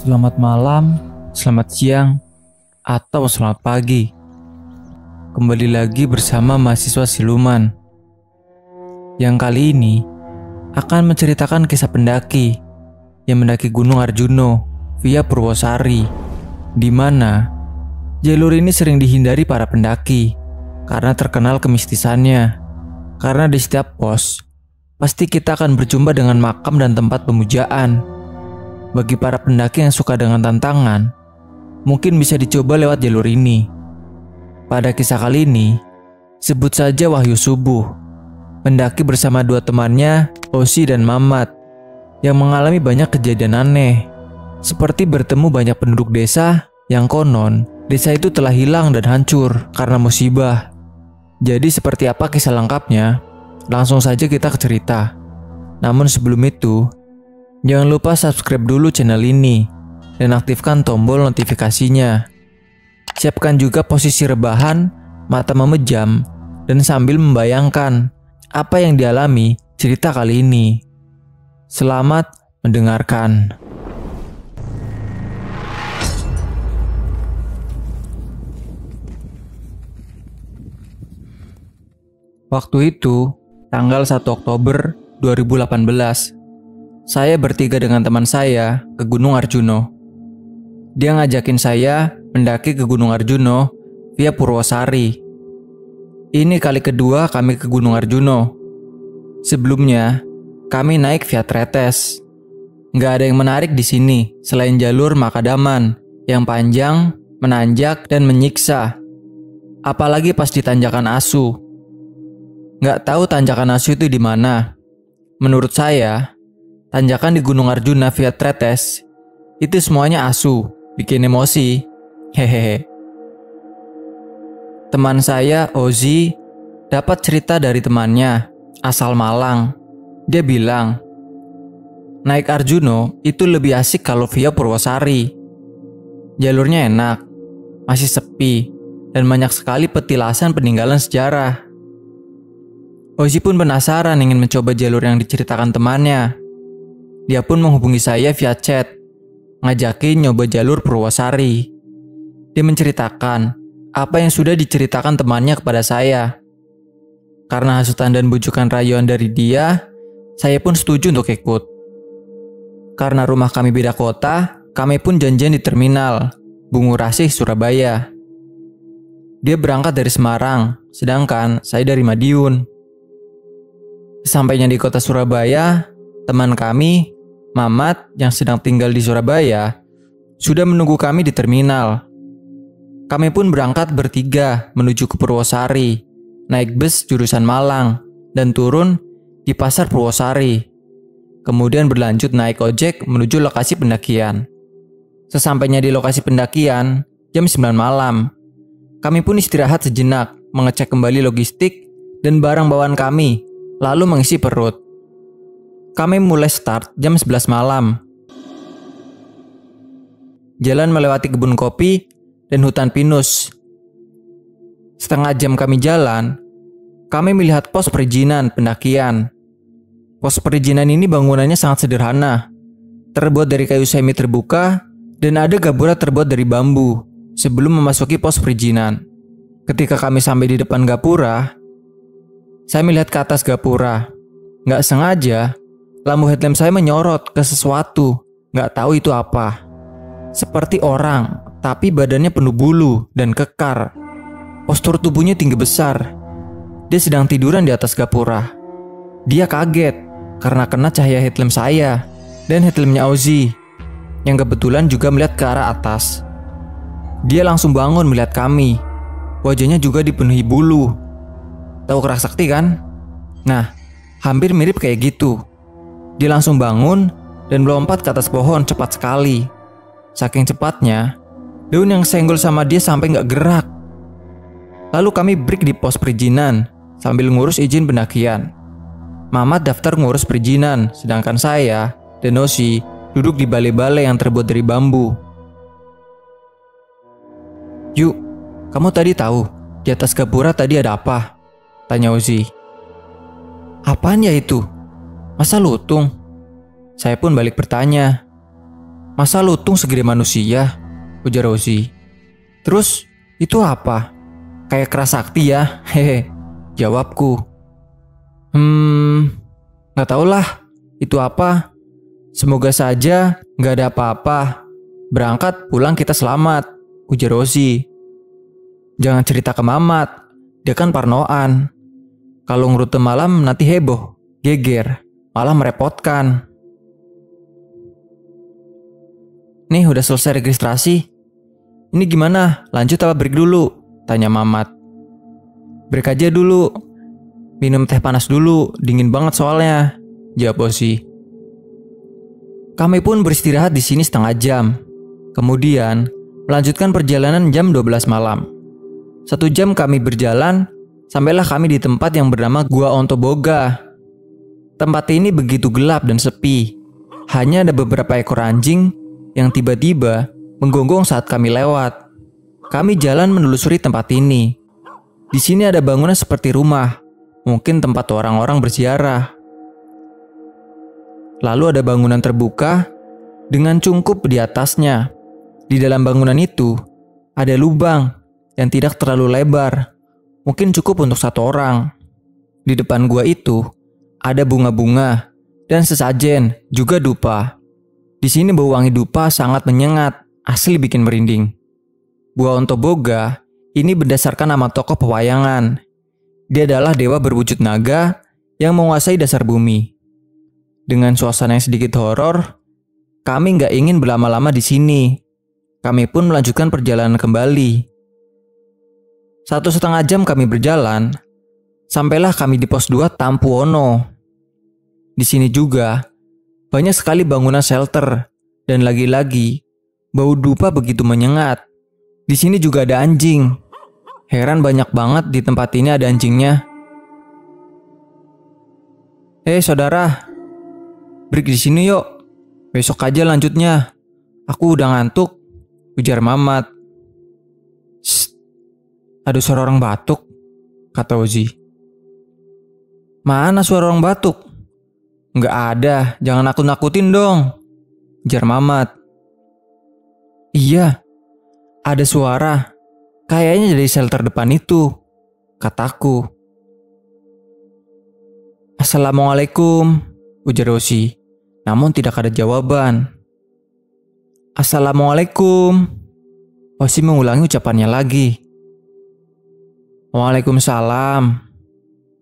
Selamat malam, selamat siang, atau selamat pagi. Kembali lagi bersama mahasiswa siluman yang kali ini akan menceritakan kisah pendaki yang mendaki Gunung Arjuno via Purwosari, di mana jalur ini sering dihindari para pendaki karena terkenal kemistisannya. Karena di setiap pos pasti kita akan berjumpa dengan makam dan tempat pemujaan. Bagi para pendaki yang suka dengan tantangan, mungkin bisa dicoba lewat jalur ini. Pada kisah kali ini, sebut saja Wahyu Subuh, pendaki bersama dua temannya, Osi dan Mamat, yang mengalami banyak kejadian aneh, seperti bertemu banyak penduduk desa yang konon desa itu telah hilang dan hancur karena musibah. Jadi seperti apa kisah lengkapnya? Langsung saja kita ke cerita. Namun sebelum itu, jangan lupa subscribe dulu channel ini dan aktifkan tombol notifikasinya. Siapkan juga posisi rebahan, mata memejam, dan sambil membayangkan apa yang dialami cerita kali ini. Selamat mendengarkan. Waktu itu, tanggal 1 Oktober 2018, saya bertiga dengan teman saya ke Gunung Arjuno. Dia ngajakin saya mendaki ke Gunung Arjuno via Purwosari. Ini kali kedua kami ke Gunung Arjuno. Sebelumnya, kami naik via Tretes. Nggak ada yang menarik di sini selain jalur Makadaman yang panjang, menanjak, dan menyiksa. Apalagi pas di Tanjakan Asu. Nggak tahu Tanjakan Asu itu di mana. Menurut saya, tanjakan di Gunung Arjuna via Tretes itu semuanya asu, bikin emosi. Hehehe. Teman saya, Ozi, dapat cerita dari temannya, asal Malang. Dia bilang, naik Arjuno itu lebih asik kalau via Purwosari. Jalurnya enak, masih sepi, dan banyak sekali petilasan peninggalan sejarah. Ozi pun penasaran ingin mencoba jalur yang diceritakan temannya. Dia pun menghubungi saya via chat, ngajakin nyoba jalur Purwosari. Dia menceritakan apa yang sudah diceritakan temannya kepada saya. Karena hasutan dan bujukan rayuan dari dia, saya pun setuju untuk ikut. Karena rumah kami beda kota, kami pun janjian di terminal Bungurasih, Surabaya. Dia berangkat dari Semarang, sedangkan saya dari Madiun. Sampainya di kota Surabaya, teman kami, Mamat, yang sedang tinggal di Surabaya, sudah menunggu kami di terminal. Kami pun berangkat bertiga menuju ke Purwosari, naik bus jurusan Malang, dan turun di pasar Purwosari. Kemudian berlanjut naik ojek menuju lokasi pendakian. Sesampainya di lokasi pendakian, jam 9 malam, kami pun istirahat sejenak, mengecek kembali logistik dan barang bawaan kami, lalu mengisi perut. Kami mulai start jam 11 malam. Jalan melewati kebun kopi dan hutan pinus. Setengah jam kami jalan, kami melihat pos perizinan pendakian. Pos perizinan ini bangunannya sangat sederhana, terbuat dari kayu semi terbuka dan ada gapura terbuat dari bambu sebelum memasuki pos perizinan. Ketika kami sampai di depan gapura, saya melihat ke atas gapura. Nggak sengaja, lampu headlamp saya menyorot ke sesuatu. Nggak tahu itu apa. Seperti orang, tapi badannya penuh bulu dan kekar. Postur tubuhnya tinggi besar. Dia sedang tiduran di atas gapura. Dia kaget karena kena cahaya headlamp saya dan headlampnya Ozi, yang kebetulan juga melihat ke arah atas. Dia langsung bangun melihat kami. Wajahnya juga dipenuhi bulu. Tahu kerak sakti kan? Nah, hampir mirip kayak gitu. Dia langsung bangun dan melompat ke atas pohon cepat sekali. Saking cepatnya, daun yang senggol sama dia sampai nggak gerak. Lalu kami break di pos perizinan sambil ngurus izin pendakian. Mamat daftar ngurus perizinan, sedangkan saya dan Osi duduk di balai-balai yang terbuat dari bambu. Yuk, kamu tadi tahu di atas gapura tadi ada apa? Tanya Ozi. Apaan ya itu? Masa lutung? Saya pun balik bertanya. Masa lutung segede manusia? Ujar Ozzy. Terus itu apa? Kayak keras sakti ya? Hehe, jawabku. Gak tau lah itu apa. Semoga saja gak ada apa-apa. Berangkat pulang kita selamat, ujar Ozzy. Jangan cerita ke Mamat, dia kan parnoan. Kalau ngerute malam nanti heboh, geger, malah merepotkan. Nih udah selesai registrasi. Ini gimana? Lanjut apa break dulu? Tanya Mamat. Break aja dulu. Minum teh panas dulu, dingin banget soalnya, jawab Ozzy. Kami pun beristirahat di sini setengah jam. Kemudian melanjutkan perjalanan jam 12 malam. 1 jam kami berjalan, sampailah kami di tempat yang bernama Gua Ontoboga. Tempat ini begitu gelap dan sepi. Hanya ada beberapa ekor anjing yang tiba-tiba menggonggong saat kami lewat. Kami jalan menelusuri tempat ini. Di sini ada bangunan seperti rumah, mungkin tempat orang-orang berziarah. Lalu ada bangunan terbuka dengan cungkup di atasnya. Di dalam bangunan itu ada lubang yang tidak terlalu lebar, mungkin cukup untuk 1 orang. Di depan gua itu ada bunga-bunga dan sesajen, juga dupa. Di sini bau wangi dupa sangat menyengat, asli bikin merinding. Gua Ontoboga ini berdasarkan nama tokoh pewayangan. Dia adalah dewa berwujud naga yang menguasai dasar bumi. Dengan suasana yang sedikit horor, kami nggak ingin berlama-lama di sini. Kami pun melanjutkan perjalanan kembali. 1,5 jam kami berjalan, sampailah kami di pos 2 Tampuono. Di sini juga banyak sekali bangunan shelter, dan lagi-lagi bau dupa begitu menyengat. Di sini juga ada anjing. Heran banyak banget di tempat ini ada anjingnya. Saudara, break di sini yuk. Besok aja lanjutnya. Aku udah ngantuk, ujar Mamat. Shh, ada suara orang batuk, kata Ozzy. Mana suara orang batuk? Nggak ada, jangan nakut-nakutin dong, ujar Mamat. Iya, ada suara. Kayaknya dari shelter depan itu, kataku. Assalamualaikum, ujar Ozzy, namun tidak ada jawaban. Assalamualaikum. Ozzy mengulangi ucapannya lagi. Waalaikumsalam.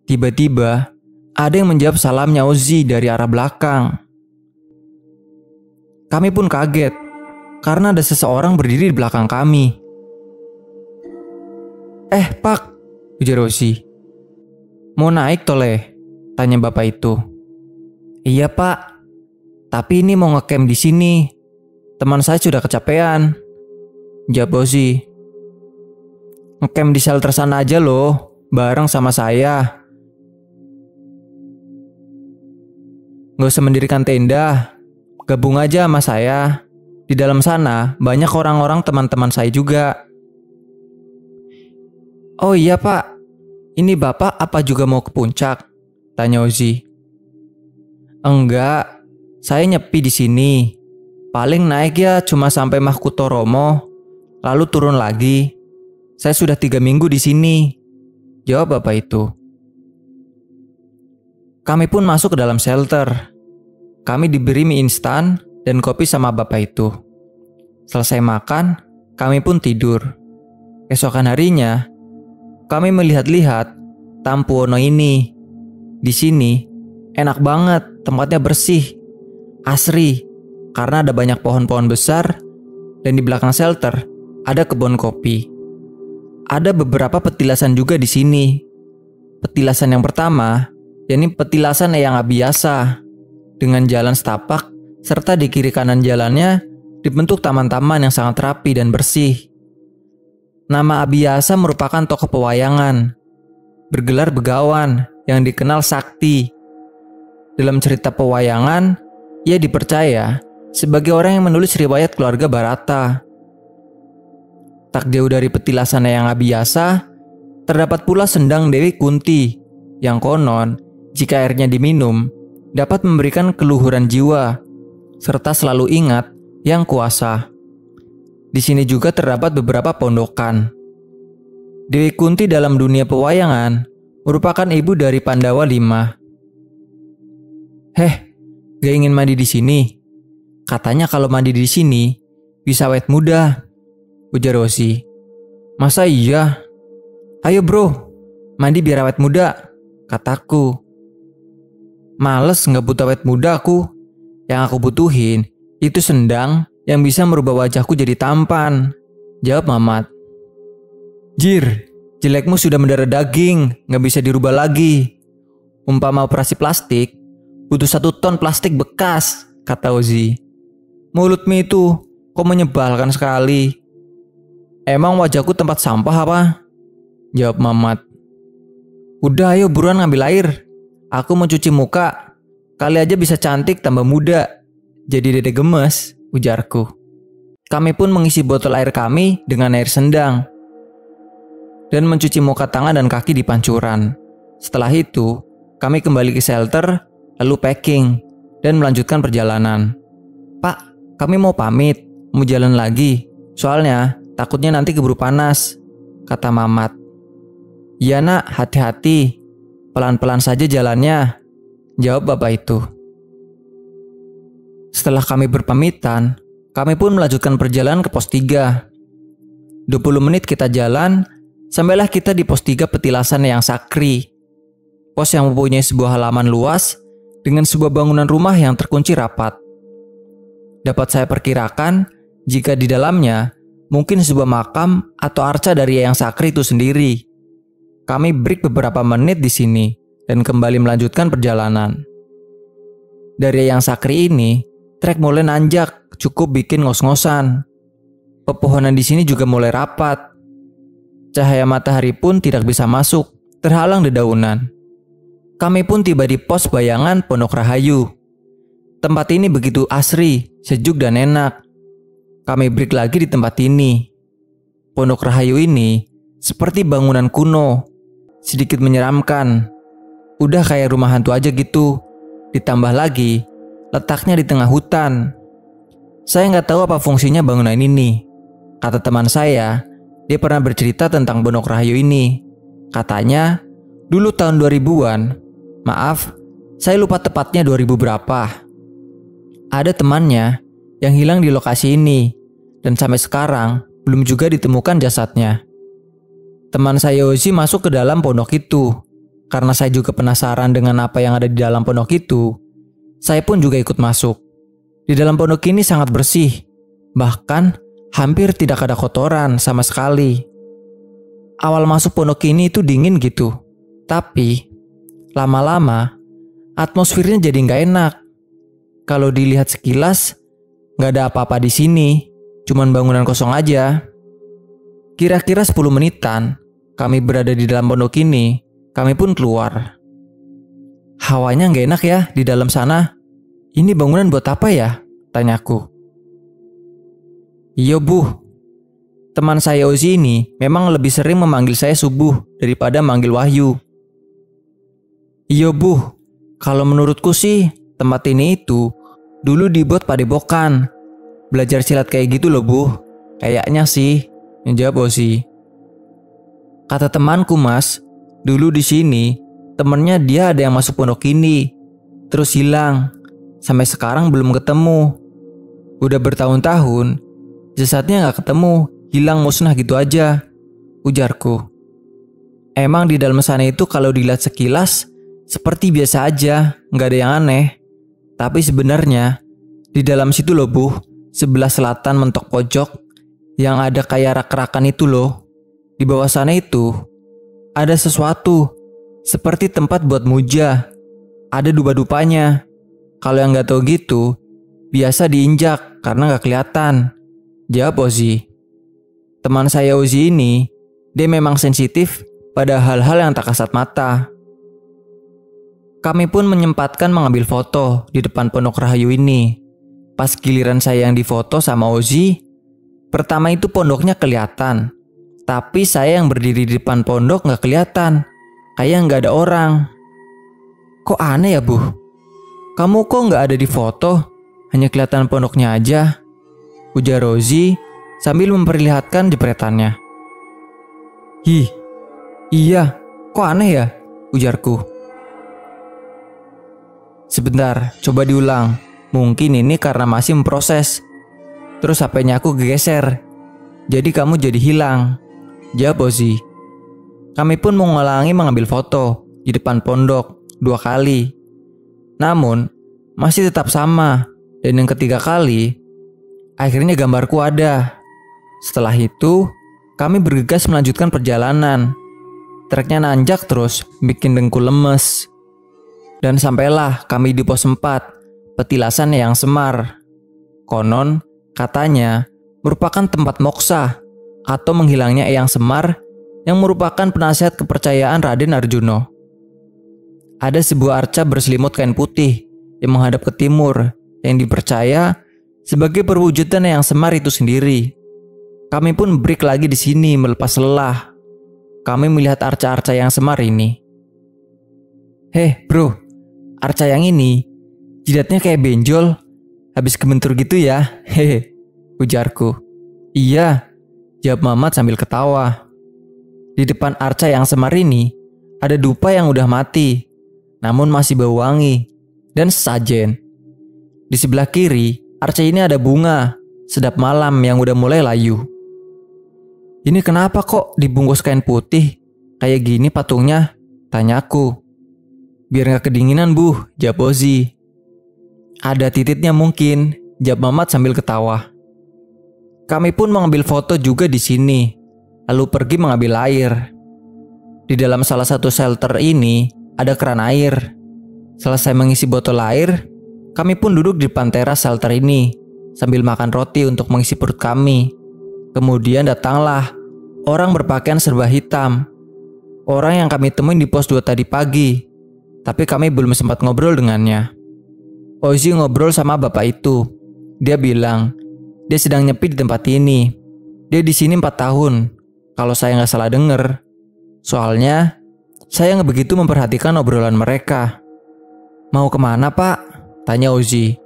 Tiba-tiba ada yang menjawab salamnya Ozzy dari arah belakang. Kami pun kaget karena ada seseorang berdiri di belakang kami. Pak, ujar Ozzy. Mau naik toleh? Tanya bapak itu. Iya pak, tapi ini mau ngecamp di sini. Teman saya sudah kecapean, jawab Ozzy. Ngecamp di shelter sana aja loh, bareng sama saya. Gak usah mendirikan tenda, gabung aja sama saya. Di dalam sana banyak orang-orang teman-teman saya juga. Oh iya pak, ini bapak apa juga mau ke puncak? Tanya Ozzy. Enggak, saya nyepi di sini. Paling naik ya cuma sampai Mahkutoromo, lalu turun lagi. Saya sudah 3 minggu di sini, jawab bapak itu. Kami pun masuk ke dalam shelter. Kami diberi mie instan dan kopi sama bapak itu. Selesai makan, kami pun tidur. Keesokan harinya, kami melihat-lihat Tampuono ini. Di sini enak banget, tempatnya bersih, asri, karena ada banyak pohon-pohon besar dan di belakang shelter ada kebun kopi. Ada beberapa petilasan juga di sini. Petilasan yang pertama, yakni petilasan yang biasa, dengan jalan setapak serta di kiri kanan jalannya dibentuk taman-taman yang sangat rapi dan bersih. Nama Abiyasa merupakan tokoh pewayangan, bergelar begawan yang dikenal sakti. Dalam cerita pewayangan, ia dipercaya sebagai orang yang menulis riwayat keluarga Barata. Tak jauh dari petilasan yang Abiyasa, terdapat pula sendang Dewi Kunti, yang konon jika airnya diminum dapat memberikan keluhuran jiwa, serta selalu ingat yang kuasa. Di sini juga terdapat beberapa pondokan. Dewi Kunti dalam dunia pewayangan merupakan ibu dari Pandawa 5. "Heh, gak ingin mandi di sini? Katanya kalau mandi di sini bisa awet muda," ujar Ozi. "Masa iya? Ayo bro, mandi biar awet muda," kataku. "Males, gak butuh awet muda aku. Yang aku butuhin itu sendang yang bisa merubah wajahku jadi tampan," jawab Mamat. "Jir, jelekmu sudah mendarah daging, gak bisa dirubah lagi. Umpama operasi plastik, butuh 1 ton plastik bekas," kata Ozi. "Mulutmu itu kok menyebalkan sekali. Emang wajahku tempat sampah apa?" jawab Mamat. "Udah ayo buruan ngambil air. Aku mau cuci muka. Kali aja bisa cantik tambah muda. Jadi dede gemes," ujarku. Kami pun mengisi botol air kami dengan air sendang dan mencuci muka, tangan, dan kaki di pancuran. Setelah itu, kami kembali ke shelter, lalu packing, dan melanjutkan perjalanan. "Pak, kami mau pamit, mau jalan lagi. Soalnya, takutnya nanti keburu panas," kata Mamat. "Iya nak, hati-hati. Pelan-pelan saja jalannya," jawab bapak itu. Setelah kami berpamitan, kami pun melanjutkan perjalanan ke pos 3. 20 menit kita jalan, sampailah kita di pos 3 Petilasan Eyang Sakri. Pos yang mempunyai sebuah halaman luas dengan sebuah bangunan rumah yang terkunci rapat. Dapat saya perkirakan jika di dalamnya mungkin sebuah makam atau arca dari Eyang Sakri itu sendiri. Kami break beberapa menit di sini dan kembali melanjutkan perjalanan. Dari Eyang Sakri ini, trek mulai nanjak, cukup bikin ngos-ngosan. Pepohonan di sini juga mulai rapat. Cahaya matahari pun tidak bisa masuk, terhalang dedaunan. Kami pun tiba di pos bayangan Pondok Rahayu. Tempat ini begitu asri, sejuk dan enak. Kami break lagi di tempat ini. Pondok Rahayu ini seperti bangunan kuno, sedikit menyeramkan. Udah kayak rumah hantu aja gitu. Ditambah lagi, letaknya di tengah hutan. Saya nggak tahu apa fungsinya bangunan ini. Kata teman saya, dia pernah bercerita tentang Pondok Rahayu ini. Katanya, dulu tahun 2000-an, maaf, saya lupa tepatnya 2000 berapa. Ada temannya yang hilang di lokasi ini, dan sampai sekarang belum juga ditemukan jasadnya. Teman saya Ozi masuk ke dalam pondok itu. Karena saya juga penasaran dengan apa yang ada di dalam pondok itu, saya pun juga ikut masuk. Di dalam pondok ini sangat bersih, bahkan hampir tidak ada kotoran sama sekali. Awal masuk pondok ini itu dingin gitu, tapi lama-lama atmosfernya jadi nggak enak. Kalau dilihat sekilas, nggak ada apa-apa di sini, cuman bangunan kosong aja. Kira-kira 10 menitan kami berada di dalam pondok ini, kami pun keluar. "Hawanya nggak enak ya di dalam sana. Ini bangunan buat apa ya?" tanyaku. "Iya bu, teman saya Ozi ini memang lebih sering memanggil saya Subuh daripada manggil Wahyu." "Iya bu, kalau menurutku sih tempat ini itu dulu dibuat padepokan. Belajar silat kayak gitu loh bu. Kayaknya sih," jawab Ozi. "Kata temanku mas, dulu di sini temennya dia ada yang masuk pondok ini, terus hilang. Sampai sekarang belum ketemu. Udah bertahun-tahun, jasadnya gak ketemu, hilang musnah gitu aja," ujarku. Emang di dalam sana itu kalau dilihat sekilas seperti biasa aja, gak ada yang aneh. Tapi sebenarnya di dalam situ loh bu, sebelah selatan mentok pojok, yang ada kayak rak-rakan itu loh. Di bawah sana itu ada sesuatu seperti tempat buat muja. Ada dupa-dupanya. Kalau yang gak tahu gitu, biasa diinjak karena gak kelihatan, jawab Ozi. Teman saya Ozi ini, dia memang sensitif pada hal-hal yang tak kasat mata. Kami pun menyempatkan mengambil foto di depan Pondok Rahayu ini. Pas giliran saya yang difoto sama Ozi, pertama itu pondoknya kelihatan. Tapi saya yang berdiri di depan pondok gak kelihatan. Kayak gak ada orang. Kok aneh ya bu? Kamu kok gak ada di foto? Hanya kelihatan pondoknya aja, ujar Rozi sambil memperlihatkan jepretannya. Hi, iya, kok aneh ya, ujarku. Sebentar, coba diulang. Mungkin ini karena masih memproses. Terus HP-nya aku geser. Jadi kamu jadi hilang, jawab Ozi. Kami pun mengulangi mengambil foto di depan pondok 2 kali. Namun, masih tetap sama. Dan yang ketiga kali, akhirnya gambarku ada. Setelah itu, kami bergegas melanjutkan perjalanan. Treknya nanjak terus, bikin dengkul lemes. Dan sampailah kami di pos 4, petilasan Eyang Semar. Konon, katanya merupakan tempat moksa atau menghilangnya Eyang Semar yang merupakan penasihat kepercayaan Raden Arjuna. Ada sebuah arca berselimut kain putih yang menghadap ke timur yang dipercaya sebagai perwujudan Eyang Semar itu sendiri. Kami pun break lagi di sini melepas lelah. Kami melihat arca-arca Eyang Semar ini. Heh bro, arca yang ini jidatnya kayak benjol, habis kebentur gitu ya, hehe, ujarku. Iya, jawab Mamat sambil ketawa. Di depan arca Eyang Semar ini ada dupa yang udah mati, namun masih bau wangi dan sesajen. Di sebelah kiri, arca ini ada bunga sedap malam yang udah mulai layu. Ini kenapa kok dibungkus kain putih? Kayak gini patungnya, tanyaku. Biar gak kedinginan bu, jawab Ozi. Ada tititnya mungkin, jawab Mamat sambil ketawa. Kami pun mengambil foto juga di sini, lalu pergi mengambil air. Di dalam salah satu shelter ini ada keran air. Selesai mengisi botol air, kami pun duduk di depan teras shelter ini sambil makan roti untuk mengisi perut kami. Kemudian datanglah orang berpakaian serba hitam. Orang yang kami temuin di pos 2 tadi pagi. Tapi kami belum sempat ngobrol dengannya. Ozi ngobrol sama bapak itu. Dia bilang, dia sedang nyepi di tempat ini. Dia di sini 4 tahun. Kalau saya nggak salah denger. Soalnya, saya nggak begitu memperhatikan obrolan mereka. Mau kemana pak? Tanya Ozi.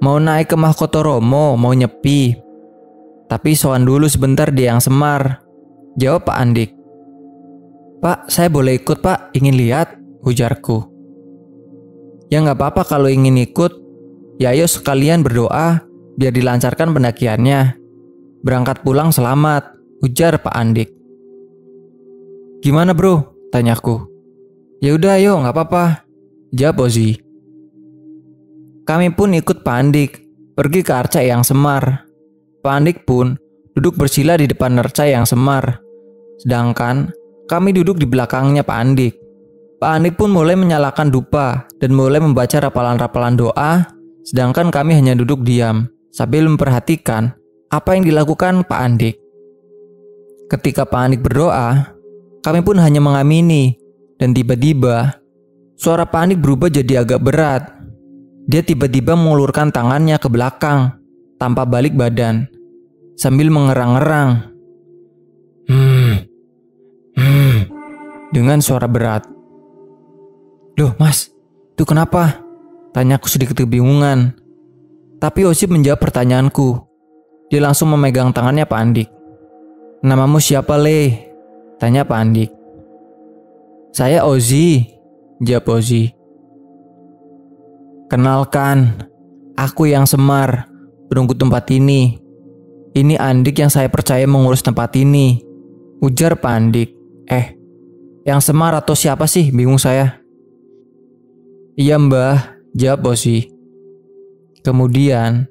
Mau naik ke Mahkota Romo, mau nyepi. Tapi soan dulu sebentar di Eyang Semar, jawab Pak Andik. Pak, saya boleh ikut pak, ingin lihat, ujarku. Ya nggak apa-apa kalau ingin ikut. Ya ayo sekalian berdoa biar dilancarkan pendakiannya. Berangkat pulang selamat, ujar Pak Andik. Gimana bro? Tanyaku. Ya udah ayo nggak apa-apa, jawab Ozi. Kami pun ikut Pak Andik pergi ke arca Eyang Semar. Pak Andik pun duduk bersila di depan arca Eyang Semar. Sedangkan kami duduk di belakangnya Pak Andik. Pak Andik pun mulai menyalakan dupa dan mulai membaca rapalan-rapalan doa, sedangkan kami hanya duduk diam sambil memperhatikan apa yang dilakukan Pak Andik. Ketika Pak Andik berdoa, kami pun hanya mengamini, dan tiba-tiba suara Pak Andik berubah jadi agak berat. Dia tiba-tiba mengulurkan tangannya ke belakang tanpa balik badan sambil mengerang-erang. Dengan suara berat. Loh mas, itu kenapa? Tanyaku sedikit kebingungan. Tapi Ozi menjawab pertanyaanku. Dia langsung memegang tangannya Pak Andik. Namamu siapa Le? Tanya Pak Andik. Saya Ozi, jawab Ozi. Kenalkan, aku Eyang Semar, penunggu tempat ini. Ini Andik yang saya percaya mengurus tempat ini, ujar Pak Andik. Eyang Semar atau siapa sih? Bingung saya. Iya mbah, jawab Ozi. Kemudian,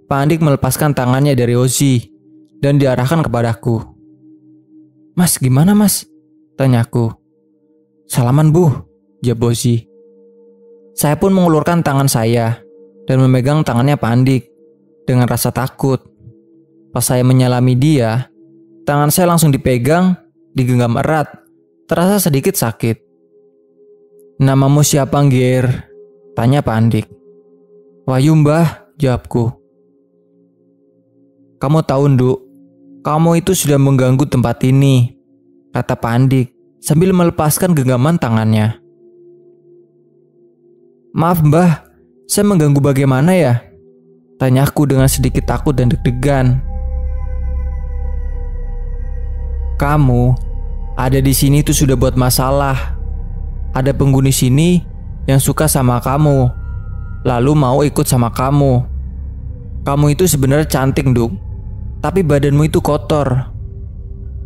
Pak Andik melepaskan tangannya dari Ozi dan diarahkan kepadaku. Mas, gimana mas? Tanyaku. Salaman bu, jawab Ozi. Saya pun mengulurkan tangan saya dan memegang tangannya Pak Andik dengan rasa takut. Pas saya menyalami dia, tangan saya langsung dipegang, digenggam erat, terasa sedikit sakit. Namamu siapa Ngir? Tanya Pak Andik. Wahyu mbah, jawabku. Kamu tahu Nduk, kamu itu sudah mengganggu tempat ini, kata Pak Andik sambil melepaskan genggaman tangannya. Maaf mbah, saya mengganggu bagaimana ya? Tanyaku dengan sedikit takut dan deg-degan. Kamu ada di sini itu sudah buat masalah. Ada penghuni sini yang suka sama kamu, lalu mau ikut sama kamu. Kamu itu sebenarnya cantik, Duk. Tapi badanmu itu kotor.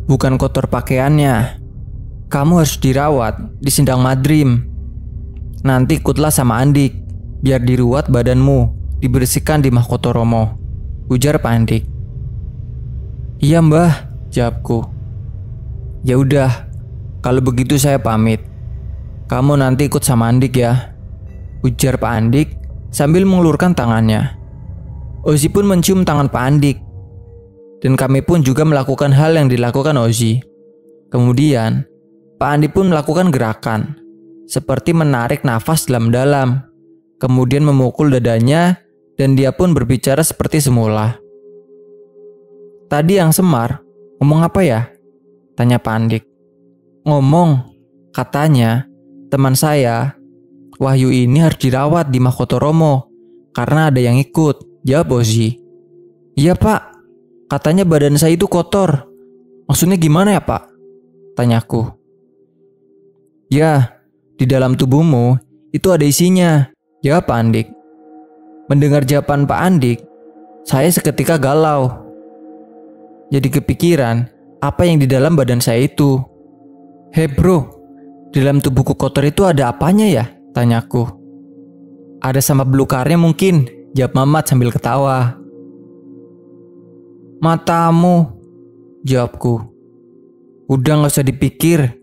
Bukan kotor pakaiannya. Kamu harus dirawat di Sindang Madrim. Nanti ikutlah sama Andik, biar diruat badanmu, dibersihkan di Mahkotoromo, ujar Pak Andik. Iya mbah, jawabku. Ya udah, kalau begitu saya pamit. Kamu nanti ikut sama Andik ya, ujar Pak Andik sambil mengulurkan tangannya. Ozi pun mencium tangan Pak Andik, dan kami pun juga melakukan hal yang dilakukan Ozi. Kemudian, Pak Andik pun melakukan gerakan, seperti menarik nafas dalam-dalam, kemudian memukul dadanya, dan dia pun berbicara seperti semula. Tadi yang Semar, ngomong apa ya? Tanya Pak Andik. Ngomong, katanya, teman saya, Wahyu ini harus dirawat di Mahkotoromo, karena ada yang ikut, jawab Ozi. Iya pak, katanya badan saya itu kotor. Maksudnya gimana ya pak? Tanyaku. Ya, di dalam tubuhmu itu ada isinya, jawab Pak Andik. Mendengar jawaban Pak Andik, saya seketika galau. Jadi kepikiran apa yang di dalam badan saya itu. Hei bro, di dalam tubuhku kotor itu ada apanya ya? Tanyaku. Ada sama belukarnya mungkin, jawab Mamat sambil ketawa. Matamu, jawabku. Udah gak usah dipikir.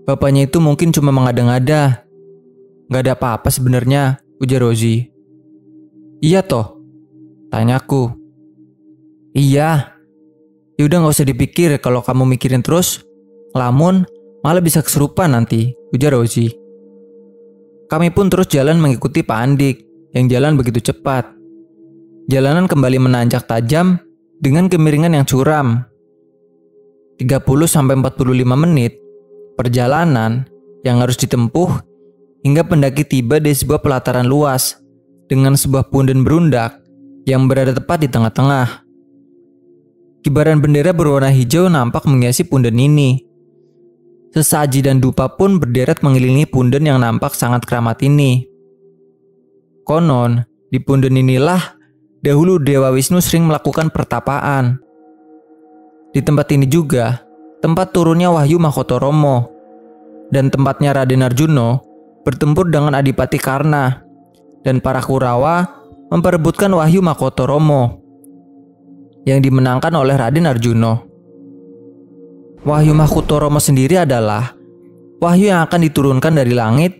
Bapaknya itu mungkin cuma mengada-ngada. Gak ada apa-apa sebenarnya, ujar Rozi. Iya toh? Tanyaku. Iya. Yaudah gak usah dipikir, kalau kamu mikirin terus, lamun malah bisa kesurupan nanti, ujar Rozi. Kami pun terus jalan mengikuti Pak Andik yang jalan begitu cepat. Jalanan kembali menanjak tajam dengan kemiringan yang curam. 30-45 menit perjalanan yang harus ditempuh hingga pendaki tiba di sebuah pelataran luas dengan sebuah punden berundak yang berada tepat di tengah-tengah. Kibaran bendera berwarna hijau nampak menghiasi punden ini. Sesaji dan dupa pun berderet mengelilingi punden yang nampak sangat keramat ini. Konon, di punden inilah dahulu Dewa Wisnu sering melakukan pertapaan. Di tempat ini juga tempat turunnya Wahyu Mahkotoromo dan tempatnya Raden Arjuna bertempur dengan Adipati Karna dan para Kurawa memperebutkan Wahyu Mahkotoromo yang dimenangkan oleh Raden Arjuna. Wahyu Mahkotoromo sendiri adalah wahyu yang akan diturunkan dari langit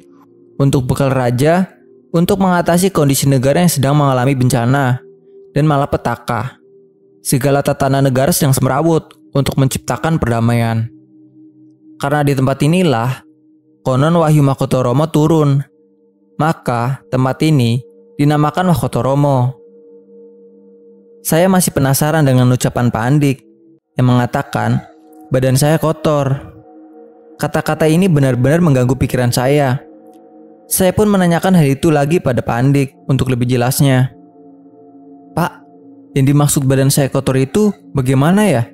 untuk bekal raja untuk mengatasi kondisi negara yang sedang mengalami bencana dan malapetaka. Segala tatanan negara sedang semrawut untuk menciptakan perdamaian. Karena di tempat inilah konon Wahyu Mahkotoromo turun, maka tempat ini dinamakan Mahkotoromo. Saya masih penasaran dengan ucapan Pak Andik yang mengatakan badan saya kotor. Kata-kata ini benar-benar mengganggu pikiran saya. Saya pun menanyakan hal itu lagi pada Pak Andik untuk lebih jelasnya. Pak, yang dimaksud badan saya kotor itu bagaimana ya?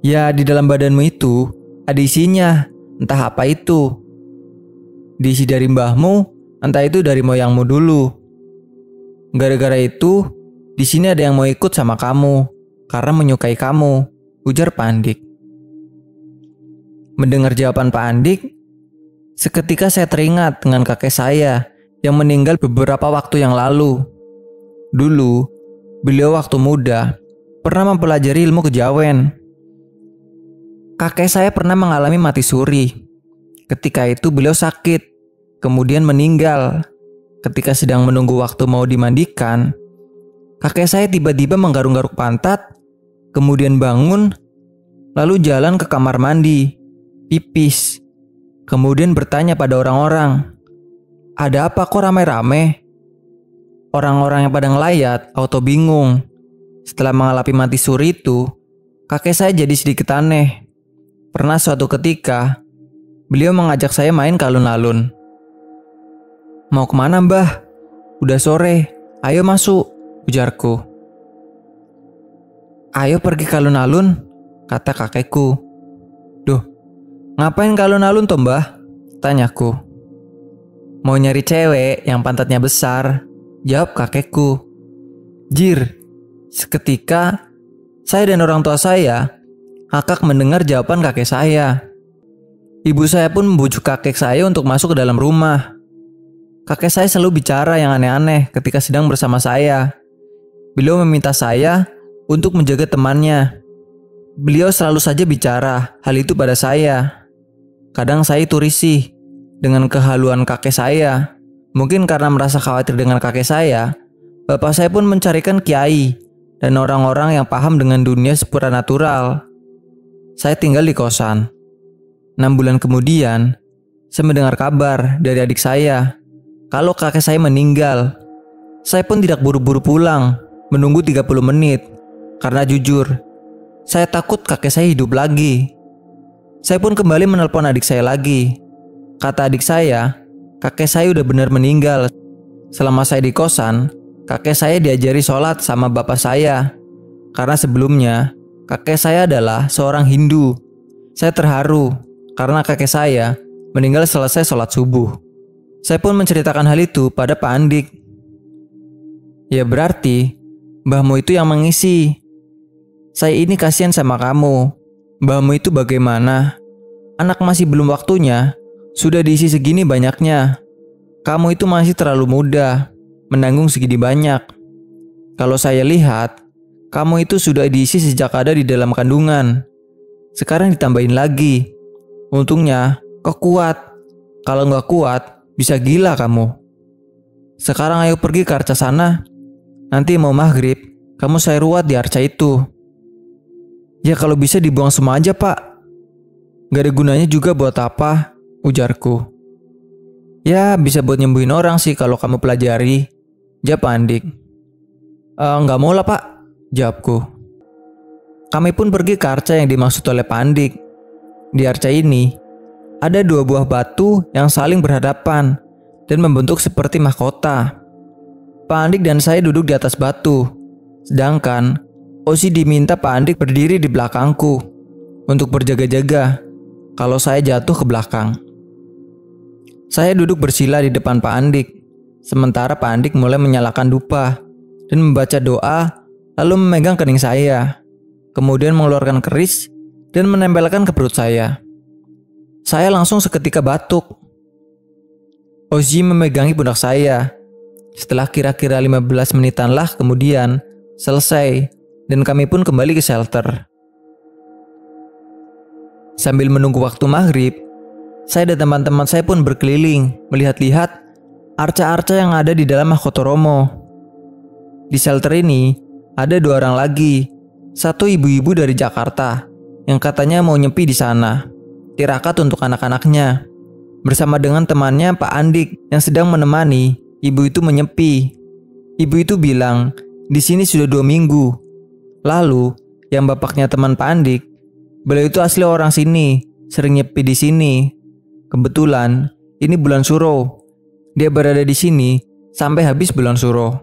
Ya, di dalam badanmu itu ada isinya, entah apa itu. Diisi dari mbahmu, entah itu dari moyangmu dulu. Gara-gara itu, di sini ada yang mau ikut sama kamu karena menyukai kamu, ujar Pak Andik. Mendengar jawaban Pak Andik, seketika saya teringat dengan kakek saya yang meninggal beberapa waktu yang lalu. Dulu, beliau waktu muda pernah mempelajari ilmu kejawen. Kakek saya pernah mengalami mati suri. Ketika itu beliau sakit, kemudian meninggal. Ketika sedang menunggu waktu mau dimandikan, kakek saya tiba-tiba menggaruk-garuk pantat, kemudian bangun, lalu jalan ke kamar mandi, pipis, kemudian bertanya pada orang-orang, ada apa kok ramai-ramai? Orang-orang yang pada ngelayat auto bingung. Setelah mengalami mati suri itu, kakek saya jadi sedikit aneh. Pernah suatu ketika, beliau mengajak saya main ke alun-alun. Mau kemana mbah? Udah sore, ayo masuk, ujarku. Ayo pergi ke alun-alun, kata kakekku. Duh, ngapain ke alun-alun toh mbah? Tanyaku. Mau nyari cewek yang pantatnya besar, jawab kakekku. Jir, seketika saya dan orang tua saya ngakak mendengar jawaban kakek saya. Ibu saya pun membujuk kakek saya untuk masuk ke dalam rumah. Kakek saya selalu bicara yang aneh-aneh ketika sedang bersama saya. Beliau meminta saya untuk menjaga temannya. Beliau selalu saja bicara hal itu pada saya. Kadang saya itu risih dengan kehaluan kakek saya. Mungkin karena merasa khawatir dengan kakek saya, bapak saya pun mencarikan kiai dan orang-orang yang paham dengan dunia supranatural. Saya tinggal di kosan. 6 bulan kemudian, saya mendengar kabar dari adik saya kalau kakek saya meninggal. Saya pun tidak buru-buru pulang, menunggu 30 menit. Karena jujur, saya takut kakek saya hidup lagi. Saya pun kembali menelpon adik saya lagi. Kata adik saya, kakek saya udah benar meninggal. Selama saya di kosan, kakek saya diajari sholat sama bapak saya. Karena sebelumnya, kakek saya adalah seorang Hindu. Saya terharu karena kakek saya meninggal selesai sholat subuh. Saya pun menceritakan hal itu pada Pak Andik. Ya berarti, mbahmu itu yang mengisi. Saya ini kasihan sama kamu. Mbahmu itu bagaimana? Anak masih belum waktunya, sudah diisi segini banyaknya. Kamu itu masih terlalu muda, menanggung segini banyak. Kalau saya lihat, kamu itu sudah diisi sejak ada di dalam kandungan. Sekarang ditambahin lagi. Untungnya, kau kuat. Kalau nggak kuat, bisa gila kamu. Sekarang ayo pergi ke arca sana. Nanti mau maghrib, kamu saya ruat di arca itu. Ya kalau bisa dibuang semua aja pak. Gak ada gunanya juga buat apa, ujarku. Ya bisa buat nyembuhin orang sih kalau kamu pelajari, jawab Andik. Nggak mau lah pak, jawabku. Kami pun pergi ke arca yang dimaksud oleh Pak Andik. Di arca ini, ada 2 buah batu yang saling berhadapan dan membentuk seperti mahkota. Pak Andik dan saya duduk di atas batu, sedangkan Ozi diminta Pak Andik berdiri di belakangku untuk berjaga-jaga kalau saya jatuh ke belakang. Saya duduk bersila di depan Pak Andik, sementara Pak Andik mulai menyalakan dupa dan membaca doa, lalu memegang kening saya, kemudian mengeluarkan keris dan menempelkan ke perut saya. Saya langsung seketika batuk. Ozi memegangi pundak saya. Setelah kira-kira 15 menitan lah kemudian selesai dan kami pun kembali ke shelter. Sambil menunggu waktu maghrib, saya dan teman-teman saya pun berkeliling melihat-lihat arca-arca yang ada di dalam mahkota Romo. Di shelter ini ada 2 orang lagi, satu ibu-ibu dari Jakarta yang katanya mau nyepi di sana, tirakat untuk anak-anaknya, bersama dengan temannya Pak Andik yang sedang menemani ibu itu menyepi. Ibu itu bilang di sini sudah 2 minggu. Lalu, yang bapaknya teman Pak Andik, beliau itu asli orang sini, sering nyepi di sini. Kebetulan, ini bulan Suro. Dia berada di sini sampai habis bulan Suro.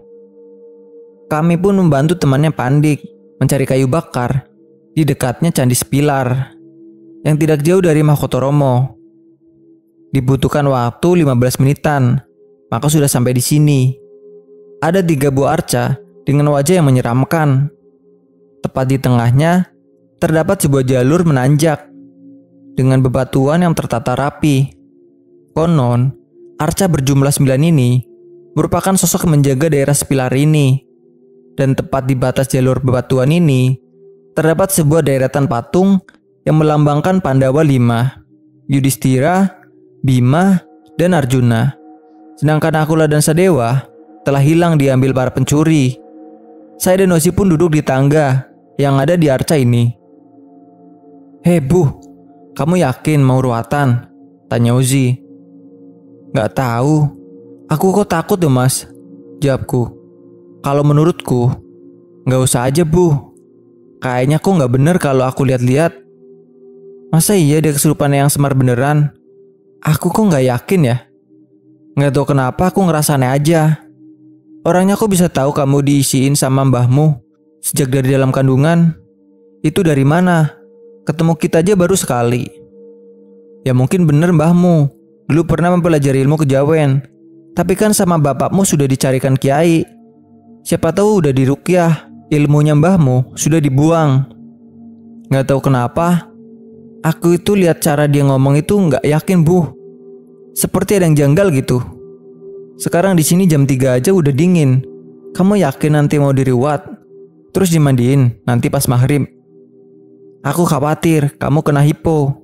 Kami pun membantu temannya Pak Andik mencari kayu bakar di dekatnya Candi Sepilar, yang tidak jauh dari mahkota Romo. Dibutuhkan waktu 15 menitan, maka sudah sampai di sini. Ada 3 buah arca dengan wajah yang menyeramkan. Tepat di tengahnya, terdapat sebuah jalur menanjak dengan bebatuan yang tertata rapi. Konon, arca berjumlah 9 ini merupakan sosok menjaga daerah Sepilar ini. Dan tepat di batas jalur bebatuan ini, terdapat sebuah deretan patung yang melambangkan Pandawa 5, Yudhistira, Bima, dan Arjuna. Sedangkan Akula dan Sadewa telah hilang diambil para pencuri. Saya dan Ozi pun duduk di tangga yang ada di arca ini. Hei Bu, kamu yakin mau ruatan? Tanya Ozi. Gak tahu, aku kok takut deh mas, jawabku. Kalau menurutku, gak usah aja Bu. Kayaknya kok gak bener kalau aku lihat-lihat. Masa iya dia kesurupan yang semar beneran? Aku kok gak yakin ya. Gak tahu kenapa aku ngerasa aneh aja. Orangnya kok bisa tahu kamu diisiin sama mbahmu sejak dari dalam kandungan? Itu dari mana? Ketemu kita aja baru sekali. Ya mungkin bener mbahmu dulu pernah mempelajari ilmu kejawen. Tapi kan sama bapakmu sudah dicarikan kiai. Siapa tahu udah diruqyah, ilmunya mbahmu sudah dibuang. Gak tahu kenapa, aku itu lihat cara dia ngomong itu gak yakin Bu. Seperti ada yang janggal gitu. Sekarang di sini jam 3 aja udah dingin. Kamu yakin nanti mau diriwat? Terus dimandiin nanti pas maghrib? Aku khawatir kamu kena hipo.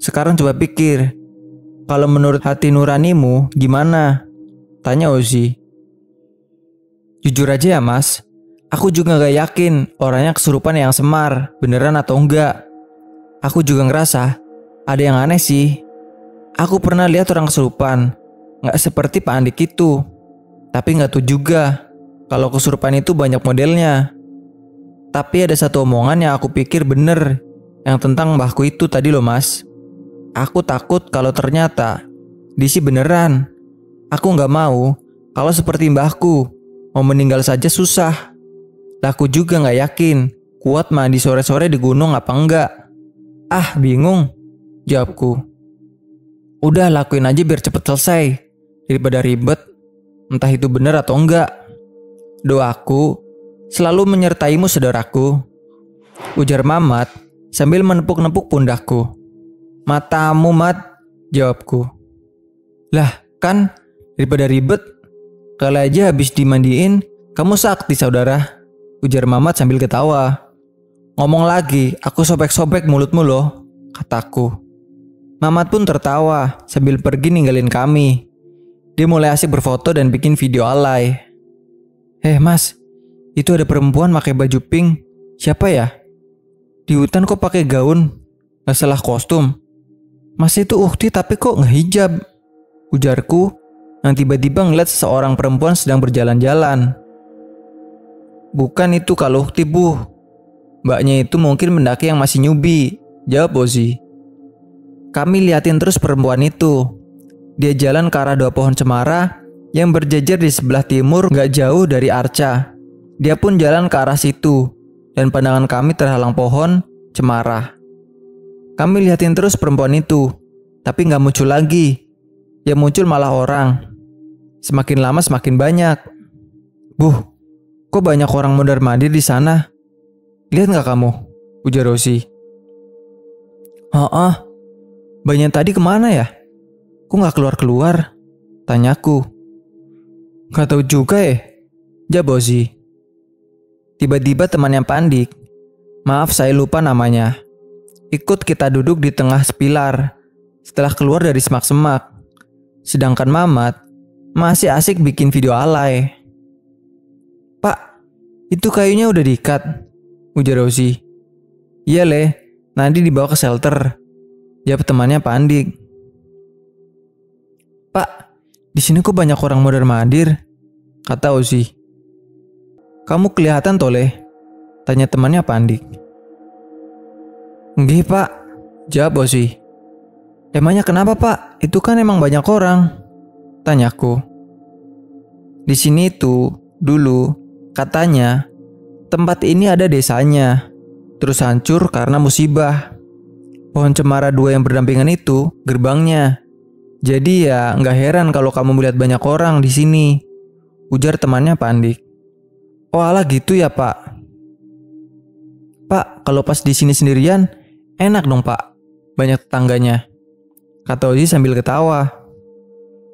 Sekarang coba pikir, kalau menurut hati nuranimu gimana? Tanya Ozi. Jujur aja ya Mas, aku juga gak yakin orangnya kesurupan yang Semar, beneran atau enggak. Aku juga ngerasa ada yang aneh sih. Aku pernah lihat orang kesurupan, gak seperti Pak Andik itu. Tapi gak tahu juga kalau kesurupan itu banyak modelnya. Tapi ada satu omongan yang aku pikir bener, yang tentang mbahku itu tadi loh Mas. Aku takut kalau ternyata Disi beneran. Aku gak mau kalau seperti mbahku, mau meninggal saja susah. Aku juga gak yakin kuat mandi sore-sore di gunung apa enggak. Ah bingung, jawabku. Udah lakuin aja biar cepet selesai, daripada ribet, entah itu bener atau enggak. Doaku selalu menyertaimu saudaraku, ujar Mamat sambil menepuk-nepuk pundakku. Matamu Mat, jawabku. Lah kan daripada ribet, kali aja habis dimandiin kamu sakti saudara, ujar Mamat sambil ketawa. Ngomong lagi, aku sobek-sobek mulutmu loh, kataku. Mamat pun tertawa sambil pergi ninggalin kami. Dia mulai asik berfoto dan bikin video alay. Mas, itu ada perempuan pakai baju pink. Siapa ya? Di hutan kok pakai gaun? Gak salah kostum. Mas itu ukti tapi kok ngehijab, ujarku yang tiba-tiba ngeliat seseorang perempuan sedang berjalan-jalan. Bukan itu kalau ukti Bu. Mbaknya itu mungkin mendaki yang masih nyubi, jawab Ozi. Kami liatin terus perempuan itu. Dia jalan ke arah 2 pohon cemara yang berjejer di sebelah timur gak jauh dari Arca. Dia pun jalan ke arah situ dan pandangan kami terhalang pohon cemara. Kami liatin terus perempuan itu, tapi gak muncul lagi. Yang muncul malah orang. Semakin lama semakin banyak. Kok banyak orang mondar-mandir di sana? Lihat gak kamu? Ujar Rosi. Banyak tadi kemana ya? Kok gak keluar-keluar? Tanyaku. Gak tahu juga jawab Rosi. Tiba-tiba temannya Pandik, maaf saya lupa namanya, ikut kita duduk di tengah sepilar setelah keluar dari semak-semak. Sedangkan Mamat masih asik bikin video alay. Pak, itu kayunya udah diikat, ujar Rosi. Iya nanti dibawa ke shelter, jawab temannya Pandik. Pak, di sini kok banyak orang mondar-mandir, kata Ozi. Kamu kelihatan toleh, tanya temannya Pandik. Nggih Pak, jawab Ozi. Emangnya kenapa Pak? Itu kan emang banyak orang, tanyaku. Di sini tuh dulu katanya tempat ini ada desanya, terus hancur karena musibah. Pohon cemara 2 yang berdampingan itu gerbangnya. Jadi ya nggak heran kalau kamu melihat banyak orang di sini, ujar temannya Pandik. Oh alah gitu ya Pak. Pak, kalau pas di sini sendirian enak dong Pak, banyak tetangganya, kata Ozi sambil ketawa.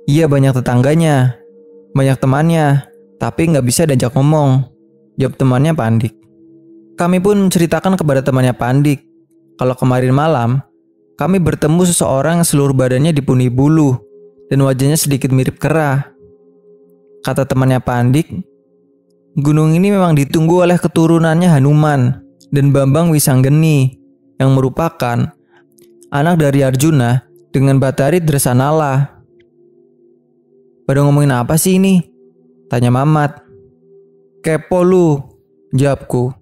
Iya banyak tetangganya, banyak temannya, tapi nggak bisa diajak ngomong, jawab temannya Pandik. Kami pun menceritakan kepada temannya Pandik kalau kemarin malam kami bertemu seseorang yang seluruh badannya dipenuhi bulu dan wajahnya sedikit mirip kera. Kata temannya Pandik, gunung ini memang ditunggu oleh keturunannya Hanuman dan Bambang Wisanggeni yang merupakan anak dari Arjuna dengan Batari Dresanala. Pada ngomongin apa sih ini? Tanya Mamat. Kepo lu, jawabku.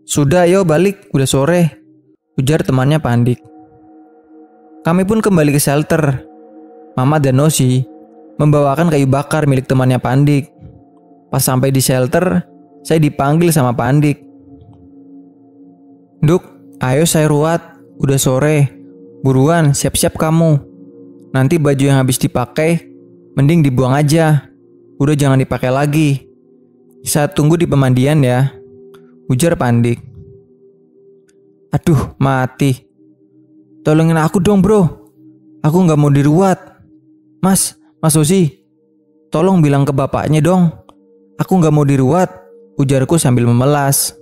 Sudah ayo balik, udah sore, ujar temannya Pandik. Kami pun kembali ke shelter. Mamat dan Ozi membawakan kayu bakar milik temannya Pandik. Pas sampai di shelter, saya dipanggil sama Pak Andik. "Duk, ayo saya ruat, udah sore. Buruan, siap-siap kamu. Nanti baju yang habis dipakai, mending dibuang aja. Udah jangan dipakai lagi. Saya tunggu di pemandian ya," ujar Pak Andik. "Aduh, mati. Tolongin aku dong bro. Aku gak mau diruat. Mas Ozi, tolong bilang ke bapaknya dong. Aku gak mau diruat," ujarku sambil memelas.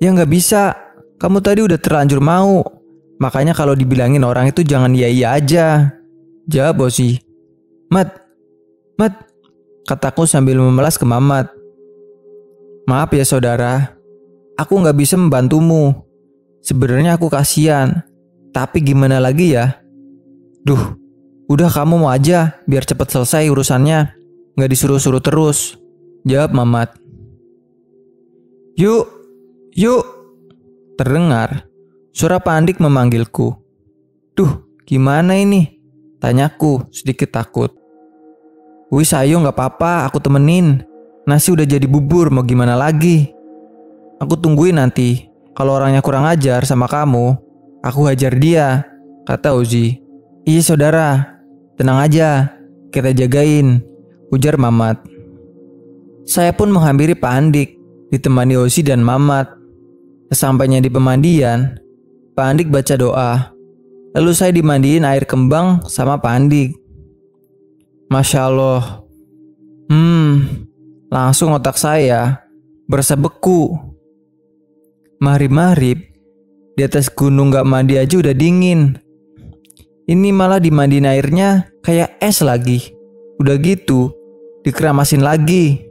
"Ya gak bisa. Kamu tadi udah terlanjur mau. Makanya kalau dibilangin orang itu jangan iya-iya aja," jawab Ozi. Mat, kataku sambil memelas ke Mamat. "Maaf ya saudara, aku gak bisa membantumu. Sebenarnya aku kasihan, tapi gimana lagi ya? Duh, udah kamu mau aja biar cepat selesai urusannya. Gak disuruh-suruh terus," jawab Mamat. Yuk, terdengar suara Pak Andik memanggilku. "Duh, gimana ini?" tanyaku sedikit takut. "Wis ayo gak apa-apa, aku temenin. Nasi udah jadi bubur, mau gimana lagi? Aku tungguin nanti. Kalau orangnya kurang ajar sama kamu, aku hajar dia," kata Ozi. "Iya saudara, tenang aja, kita jagain," ujar Mamat. Saya pun menghampiri Pak Andik, ditemani Ozi dan Mamat. Sesampainya di pemandian, Pak Andik baca doa. Lalu saya dimandiin air kembang sama Pak Andik. Masya Allah. Langsung otak saya berasa beku. Maghrib di atas gunung gak mandi aja udah dingin. Ini malah dimandiin airnya kayak es lagi. Udah gitu, dikeramasin lagi.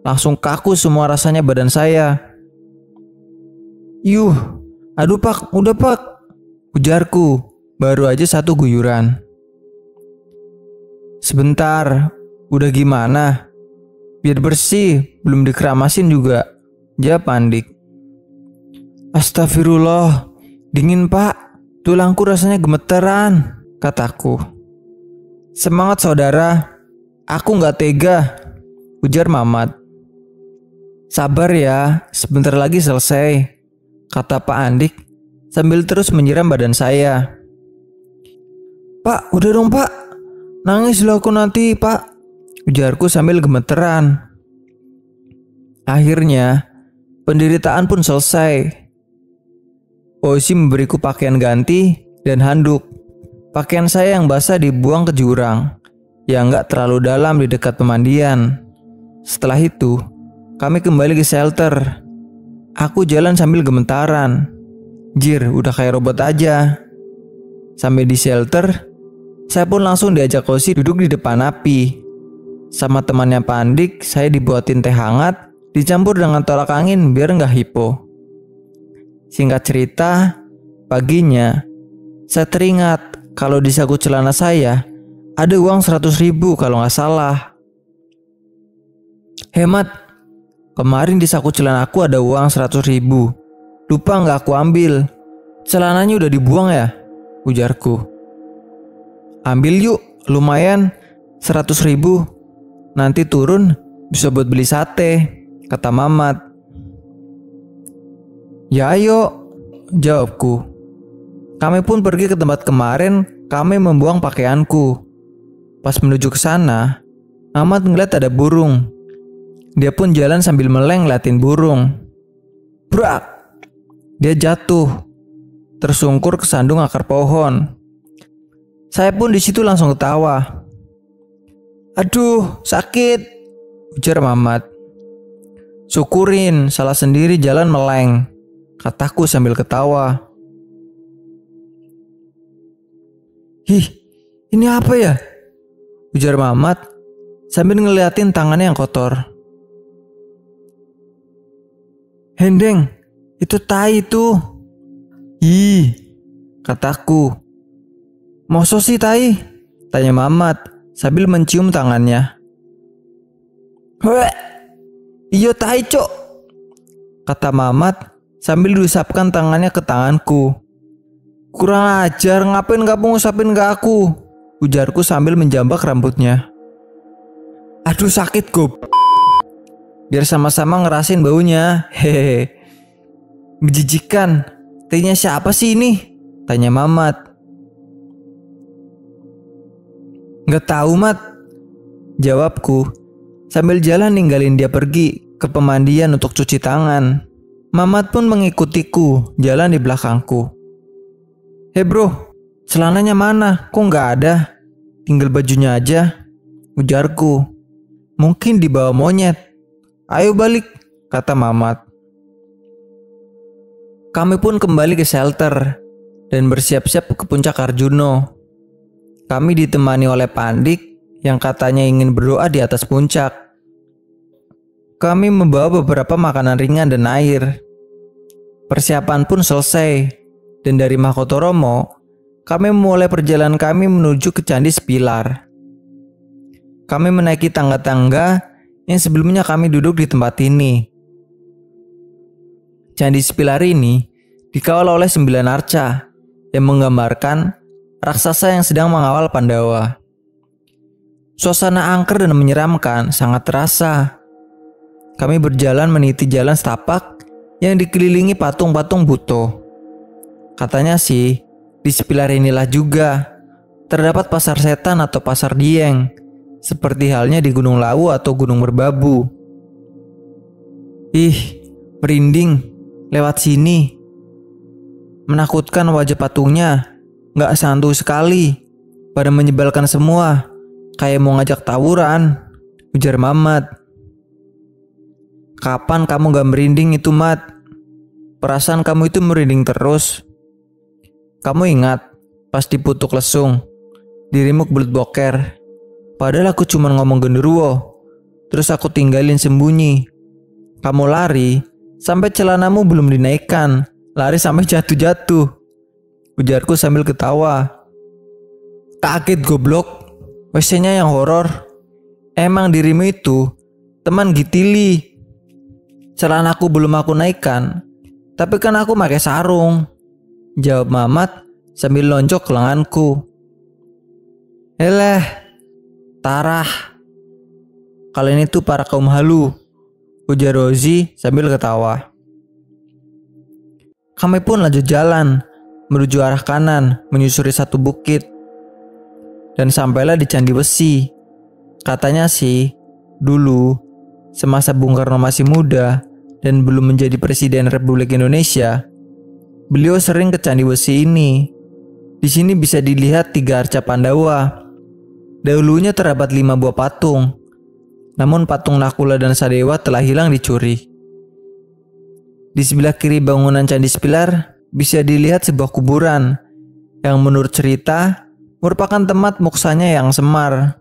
Langsung kaku semua rasanya badan saya. "Yuh, aduh Pak, udah Pak," ujarku, baru aja satu guyuran. "Sebentar, udah gimana? Biar bersih, belum dikeramasin juga," jawab Andik. "Astagfirullah, dingin Pak, tulangku rasanya gemeteran," kataku. "Semangat saudara, aku gak tega," ujar Mamat. "Sabar ya, sebentar lagi selesai," kata Pak Andik sambil terus menyiram badan saya. "Pak, udah dong Pak, nangis lo aku nanti Pak," ujarku sambil gemeteran. Akhirnya penderitaan pun selesai. Ozi memberiku pakaian ganti dan handuk. Pakaian saya yang basah dibuang ke jurang yang gak terlalu dalam di dekat pemandian. Setelah itu kami kembali ke shelter. Aku jalan sambil gemetaran. Jir, udah kayak robot aja. Sampai di shelter, saya pun langsung diajak Ozi duduk di depan api. Sama temannya Pak Andik, saya dibuatin teh hangat dicampur dengan tolak angin biar nggak hipo. Singkat cerita, paginya saya teringat kalau di saku celana saya ada uang 100.000 kalau nggak salah. Hemat, kemarin di saku celana aku ada uang 100.000. Lupa nggak aku ambil. Celananya udah dibuang ya? Ujarku. "Ambil yuk, lumayan 100.000. Nanti turun bisa buat beli sate," kata Mamat. "Ya ayo," jawabku. Kami pun pergi ke tempat kemarin kami membuang pakaianku. Pas menuju ke sana, Mamat ngeliat ada burung. Dia pun jalan sambil meleng ngeliatin burung. Brak! Dia jatuh, tersungkur ke sandung akar pohon. Saya pun di situ langsung ketawa. "Aduh, sakit," ujar Mamat. "Syukurin, salah sendiri jalan meleng," kataku sambil ketawa. "Hih, ini apa ya?" ujar Mamat sambil ngeliatin tangannya yang kotor. "Hendeng, itu tai tuh." "Ih," kataku. "Mosok sih tai?" tanya Mamat sambil mencium tangannya. "Heh, iyo tai cok," kata Mamat sambil diusapkan tangannya ke tanganku. "Kurang ajar, ngapain kamu ngusapin ke aku?" ujarku sambil menjambak rambutnya. "Aduh sakit gob," biar sama-sama ngerasain baunya. Hehehe. Menjijikan. Tehnya siapa sih ini? Tanya Mamat. Gak tahu, Mat. Jawabku sambil jalan ninggalin dia pergi ke pemandian untuk cuci tangan. Mamat pun mengikutiku jalan di belakangku. Hei bro, celananya mana? Kok gak ada? Tinggal bajunya aja, ujarku. Mungkin dibawa monyet. Ayo balik, kata Mamat. Kami pun kembali ke shelter dan bersiap-siap ke puncak Arjuno. Kami ditemani oleh Pandik yang katanya ingin berdoa di atas puncak. Kami membawa beberapa makanan ringan dan air. Persiapan pun selesai, dan dari Mahkotoromo, kami memulai perjalanan kami menuju ke Candi Sepilar. Kami menaiki tangga-tangga yang sebelumnya kami duduk di tempat ini. Candi Sepilar ini dikawal oleh 9 arca yang menggambarkan raksasa yang sedang mengawal Pandawa. Suasana angker dan menyeramkan sangat terasa. Kami berjalan meniti jalan setapak yang dikelilingi patung-patung Buto. Katanya sih, di Sepilar inilah juga terdapat pasar setan atau pasar Dieng, seperti halnya di Gunung Lawu atau Gunung Merbabu. Ih, merinding lewat sini. Menakutkan wajah patungnya. Gak santuy sekali, pada menyebalkan semua, kayak mau ngajak tawuran, ujar Mamat. Kapan kamu gak merinding itu, Mat? Perasaan kamu itu merinding terus. Kamu ingat, pas diputuk lesung, dirimu kebelet boker. Padahal aku cuma ngomong genderuwo, terus aku tinggalin sembunyi. Kamu lari, sampai celanamu belum dinaikkan, lari sampai jatuh-jatuh. Ujarku sambil ketawa. Kaget goblok, WC-nya yang horor. Emang dirimu itu teman Gitili. Celanaku belum aku naikkan, tapi kan aku pakai sarung, jawab Mamat sambil lonjok ke lenganku. Eleh, tarah. Kalian itu para kaum halu, ujar Rozi sambil ketawa. Kami pun lanjut jalan menuju arah kanan, menyusuri satu bukit, dan sampailah di Candi Besi. Katanya sih, dulu semasa Bung Karno masih muda dan belum menjadi Presiden Republik Indonesia, beliau sering ke Candi Besi ini. Di sini bisa dilihat 3 arca Pandawa. Dahulunya terdapat 5 buah patung, namun patung Nakula dan Sadewa telah hilang dicuri. Di sebelah kiri bangunan Candi Sepilar bisa dilihat sebuah kuburan yang menurut cerita merupakan tempat moksanya yang Semar.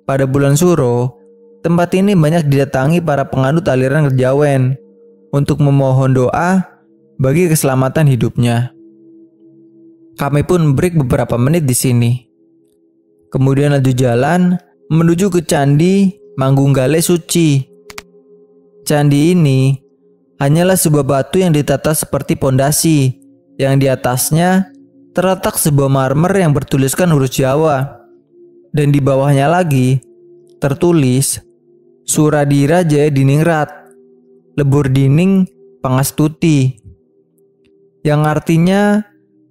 Pada bulan Suro, tempat ini banyak didatangi para penganut aliran kejawen untuk memohon doa bagi keselamatan hidupnya. Kami pun break beberapa menit di sini. Kemudian lanjut jalan menuju ke Candi Manggungale Suci. Candi ini hanyalah sebuah batu yang ditata seperti pondasi, yang di atasnya terletak sebuah marmer yang bertuliskan huruf Jawa, dan di bawahnya lagi tertulis Suradira Jaya Diningrat, Lebur Dining Pangastuti, yang artinya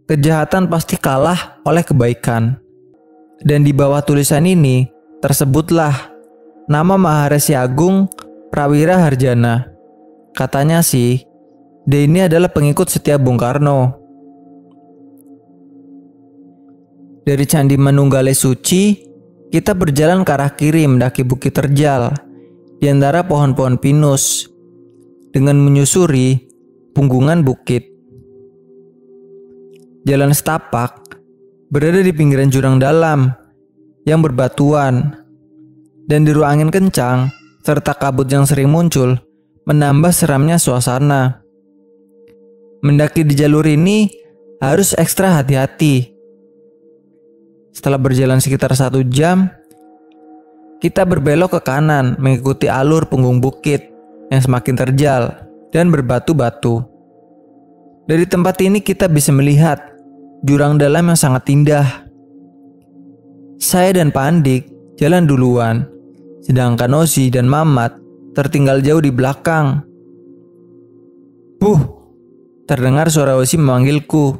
kejahatan pasti kalah oleh kebaikan. Dan di bawah tulisan ini tersebutlah nama Maharesi Agung Prawira Harjana. Katanya sih, dia ini adalah pengikut setia Bung Karno. Dari Candi Manunggale Suci, kita berjalan ke arah kiri mendaki Bukit Terjal di antara pohon-pohon pinus dengan menyusuri punggungan bukit. Jalan setapak berada di pinggiran jurang dalam yang berbatuan, dan deru angin kencang serta kabut yang sering muncul menambah seramnya suasana. Mendaki di jalur ini harus ekstra hati-hati. Setelah berjalan sekitar 1 jam, kita berbelok ke kanan mengikuti alur punggung bukit yang semakin terjal dan berbatu-batu. Dari tempat ini kita bisa melihat jurang dalam yang sangat indah. Saya dan Pandik jalan duluan, sedangkan Ozi dan Mamat tertinggal jauh di belakang. "Buh!" terdengar suara Ozi memanggilku.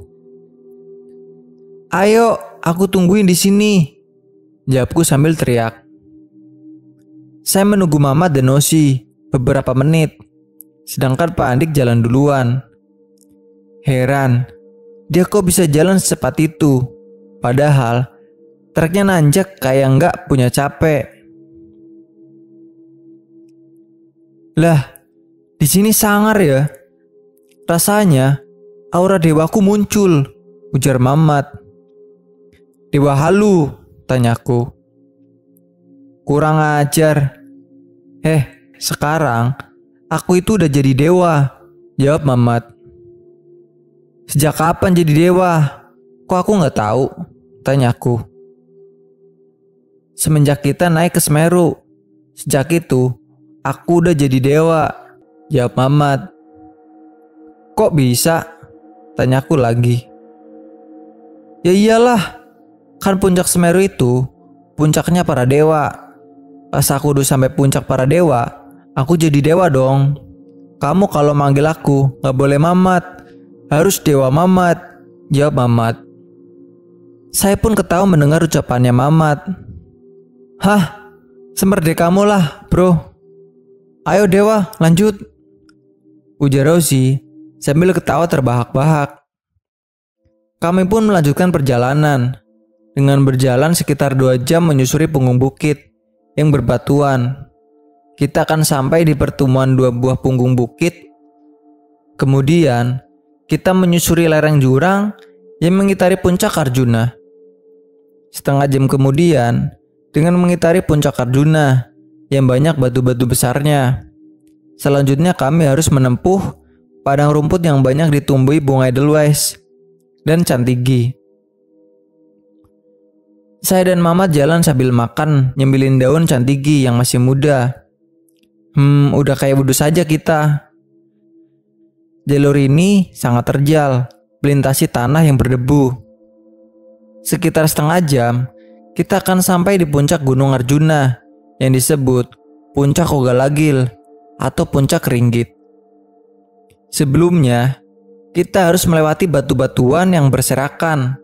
"Ayo, aku tungguin di sini," jawabku sambil teriak. Saya menunggu Mamat dan Ozi beberapa menit, sedangkan Pak Andik jalan duluan. Heran, dia kok bisa jalan secepat itu, padahal treknya nanjak kayak nggak punya capek. "Lah, di sini sangar ya? Rasanya aura dewaku muncul," ujar Mamat. "Dewa halu?" tanyaku. "Kurang ajar. Sekarang aku itu udah jadi dewa," jawab Mamat. "Sejak kapan jadi dewa? Kok aku nggak tahu?" tanyaku. "Semenjak kita naik ke Semeru. Sejak itu aku udah jadi dewa," jawab Mamat. "Kok bisa?" tanyaku lagi. "Ya iyalah, kan puncak Semeru itu puncaknya para dewa. Pas aku udah sampai puncak para dewa, aku jadi dewa dong. Kamu kalau manggil aku gak boleh Mamat, harus Dewa Mamat," jawab Mamat. Saya pun ketawa mendengar ucapannya Mamat. "Hah, semerdekamu lah bro. Ayo dewa, lanjut," ujar Ozi sambil ketawa terbahak-bahak. Kami pun melanjutkan perjalanan dengan berjalan sekitar 2 jam menyusuri punggung bukit yang berbatuan. Kita akan sampai di pertemuan 2 buah punggung bukit. Kemudian kita menyusuri lereng jurang yang mengitari puncak Arjuna. Setengah jam kemudian, dengan mengitari puncak Arjuna yang banyak batu-batu besarnya, selanjutnya kami harus menempuh padang rumput yang banyak ditumbuhi bunga edelweiss dan cantigi. Saya dan Mamat jalan sambil makan nyembilin daun cantigi yang masih muda. Udah kayak wudhu saja kita. Jalur ini sangat terjal, melintasi tanah yang berdebu. Sekitar setengah jam, kita akan sampai di puncak Gunung Arjuna yang disebut Puncak Ogalagil atau Puncak Ringgit. Sebelumnya, kita harus melewati batu-batuan yang berserakan.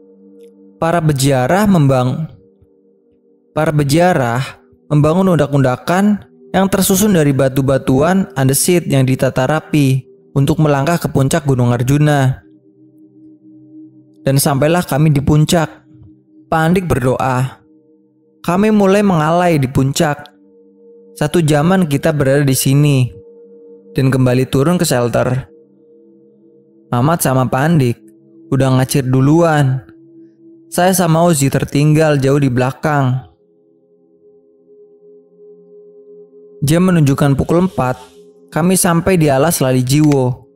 Para beziarah membangun undak-undakan yang tersusun dari batu-batuan andesit yang ditata rapi untuk melangkah ke puncak Gunung Arjuna. Dan sampailah kami di puncak. Pak Andik berdoa. Kami mulai mengalai di puncak. 1 jaman kita berada di sini dan kembali turun ke shelter. Mamat sama Pak Andik udah ngacir duluan. Saya sama Ozi tertinggal jauh di belakang. Jam menunjukkan pukul 4, kami sampai di alas Lali Jiwo.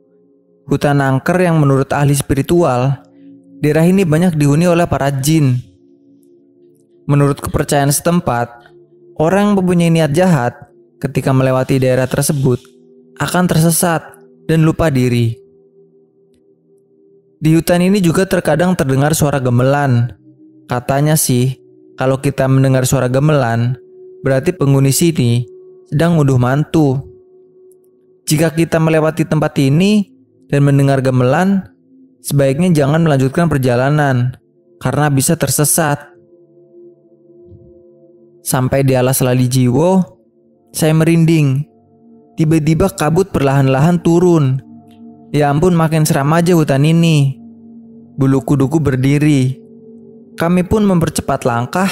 Hutan angker yang menurut ahli spiritual, daerah ini banyak dihuni oleh para jin. Menurut kepercayaan setempat, orang yang mempunyai niat jahat ketika melewati daerah tersebut akan tersesat dan lupa diri. Di hutan ini juga terkadang terdengar suara gamelan. Katanya sih, kalau kita mendengar suara gamelan, berarti penghuni sini sedang ngunduh mantu. Jika kita melewati tempat ini dan mendengar gamelan, sebaiknya jangan melanjutkan perjalanan karena bisa tersesat. Sampai di alas Lali Jiwo, saya merinding. Tiba-tiba kabut perlahan-lahan turun. Ya ampun, makin seram aja hutan ini. Bulu kuduku berdiri. Kami pun mempercepat langkah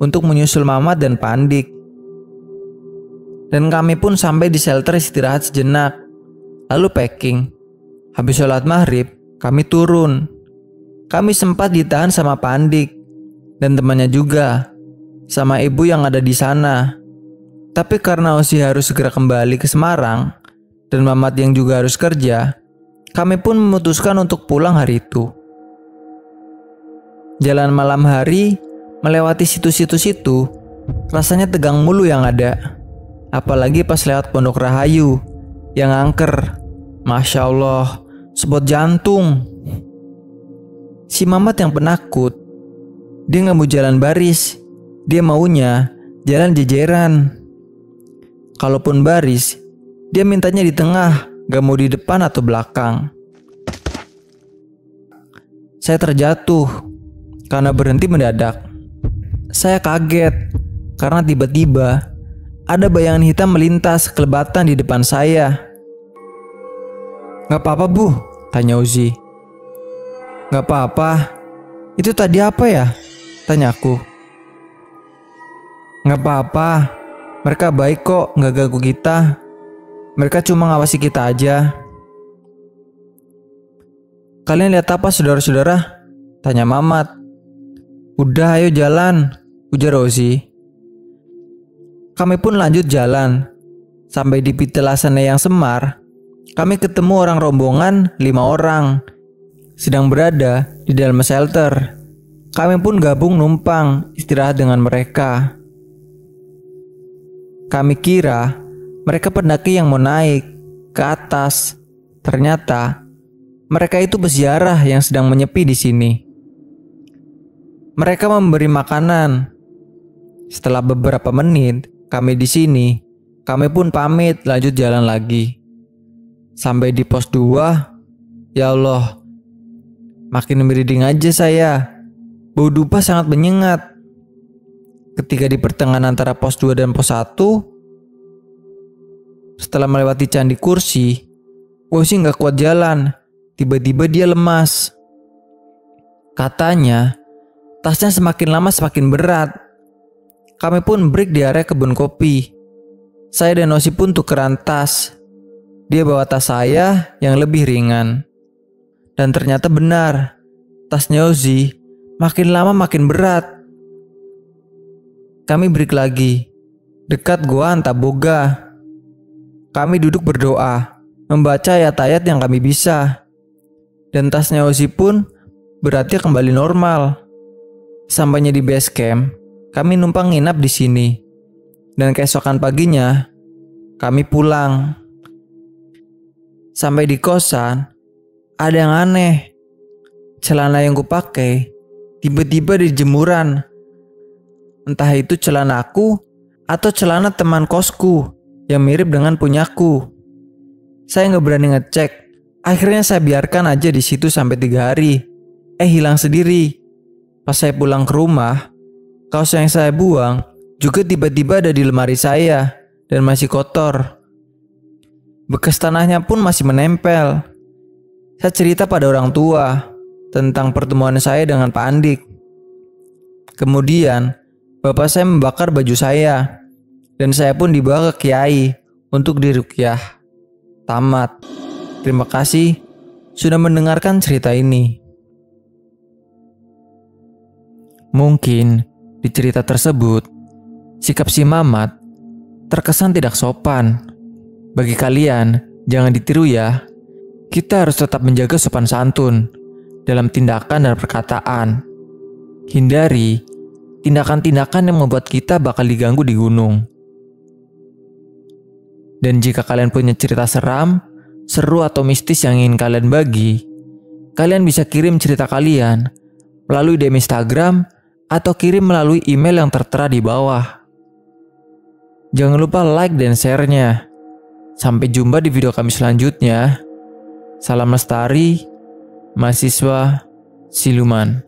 untuk menyusul Mamat dan Pak Andik. Dan kami pun sampai di shelter istirahat sejenak. Lalu packing. Habis sholat maghrib, kami turun. Kami sempat ditahan sama Pak Andik dan temannya juga, sama ibu yang ada di sana. Tapi karena Ozi harus segera kembali ke Semarang dan Mamat yang juga harus kerja, kami pun memutuskan untuk pulang hari itu. Jalan malam hari melewati situ-situ situ, rasanya tegang mulu yang ada. Apalagi pas lewat Pondok Rahayu yang angker. Masya Allah, spot jantung. Si Mamat yang penakut, dia gak mau jalan baris, dia maunya jalan jejeran. Kalaupun baris, dia mintanya di tengah, gak mau di depan atau belakang. Saya terjatuh karena berhenti mendadak. Saya kaget karena tiba-tiba ada bayangan hitam melintas kelebatan di depan saya. "Gak apa-apa, Bu?" tanya Uzi. "Gak apa-apa. Itu tadi apa ya?" tanyaku. "Gak apa-apa. Mereka baik kok, gak ganggu kita. Mereka cuma ngawasi kita aja." "Kalian lihat apa, saudara-saudara?" tanya Mamat. "Udah, ayo jalan," ujar Uzi. Kami pun lanjut jalan. Sampai di Pitelasan yang Semar, kami ketemu orang rombongan 5 orang sedang berada di dalam shelter. Kami pun gabung numpang istirahat dengan mereka. Kami kira mereka pendaki yang mau naik ke atas. Ternyata mereka itu peziarah yang sedang menyepi di sini. Mereka memberi makanan. Setelah beberapa menit kami di sini, kami pun pamit lanjut jalan lagi. Sampai di pos 2, ya Allah, makin merinding aja saya. Bau dupa sangat menyengat. Ketika di pertengahan antara pos 2 dan pos 1, setelah melewati Candi Kursi, Uzi gak kuat jalan. Tiba-tiba dia lemas. Katanya, tasnya semakin lama semakin berat. Kami pun break di area kebun kopi. Saya dan Osi pun tukeran tas. Dia bawa tas saya yang lebih ringan. Dan ternyata benar, tasnya Ozi makin lama makin berat. Kami break lagi, dekat Goa Antaboga. Kami duduk berdoa, membaca ayat-ayat yang kami bisa. Dan tasnya Ozi pun beratnya kembali normal. Sampainya di base camp, kami numpang nginap di sini. Dan keesokan paginya, kami pulang. Sampai di kosan, ada yang aneh. Celana yang kupakai tiba-tiba di jemuran. Entah itu celana aku atau celana teman kosku yang mirip dengan punyaku. Saya gak berani ngecek. Akhirnya saya biarkan aja di situ sampai 3 hari. Hilang sendiri. Pas saya pulang ke rumah, kaos yang saya buang juga tiba-tiba ada di lemari saya dan masih kotor. Bekas tanahnya pun masih menempel. Saya cerita pada orang tua tentang pertemuan saya dengan Pak Andik. Kemudian, bapak saya membakar baju saya dan saya pun dibawa ke kiai untuk diruqyah. Tamat. Terima kasih sudah mendengarkan cerita ini. Mungkin di cerita tersebut, sikap si Mamat terkesan tidak sopan. Bagi kalian, jangan ditiru ya. Kita harus tetap menjaga sopan santun dalam tindakan dan perkataan. Hindari tindakan-tindakan yang membuat kita bakal diganggu di gunung. Dan jika kalian punya cerita seram, seru atau mistis yang ingin kalian bagi, kalian bisa kirim cerita kalian melalui DM Instagram atau kirim melalui email yang tertera di bawah. Jangan lupa like dan share-nya. Sampai jumpa di video kami selanjutnya. Salam lestari, mahasiswa siluman.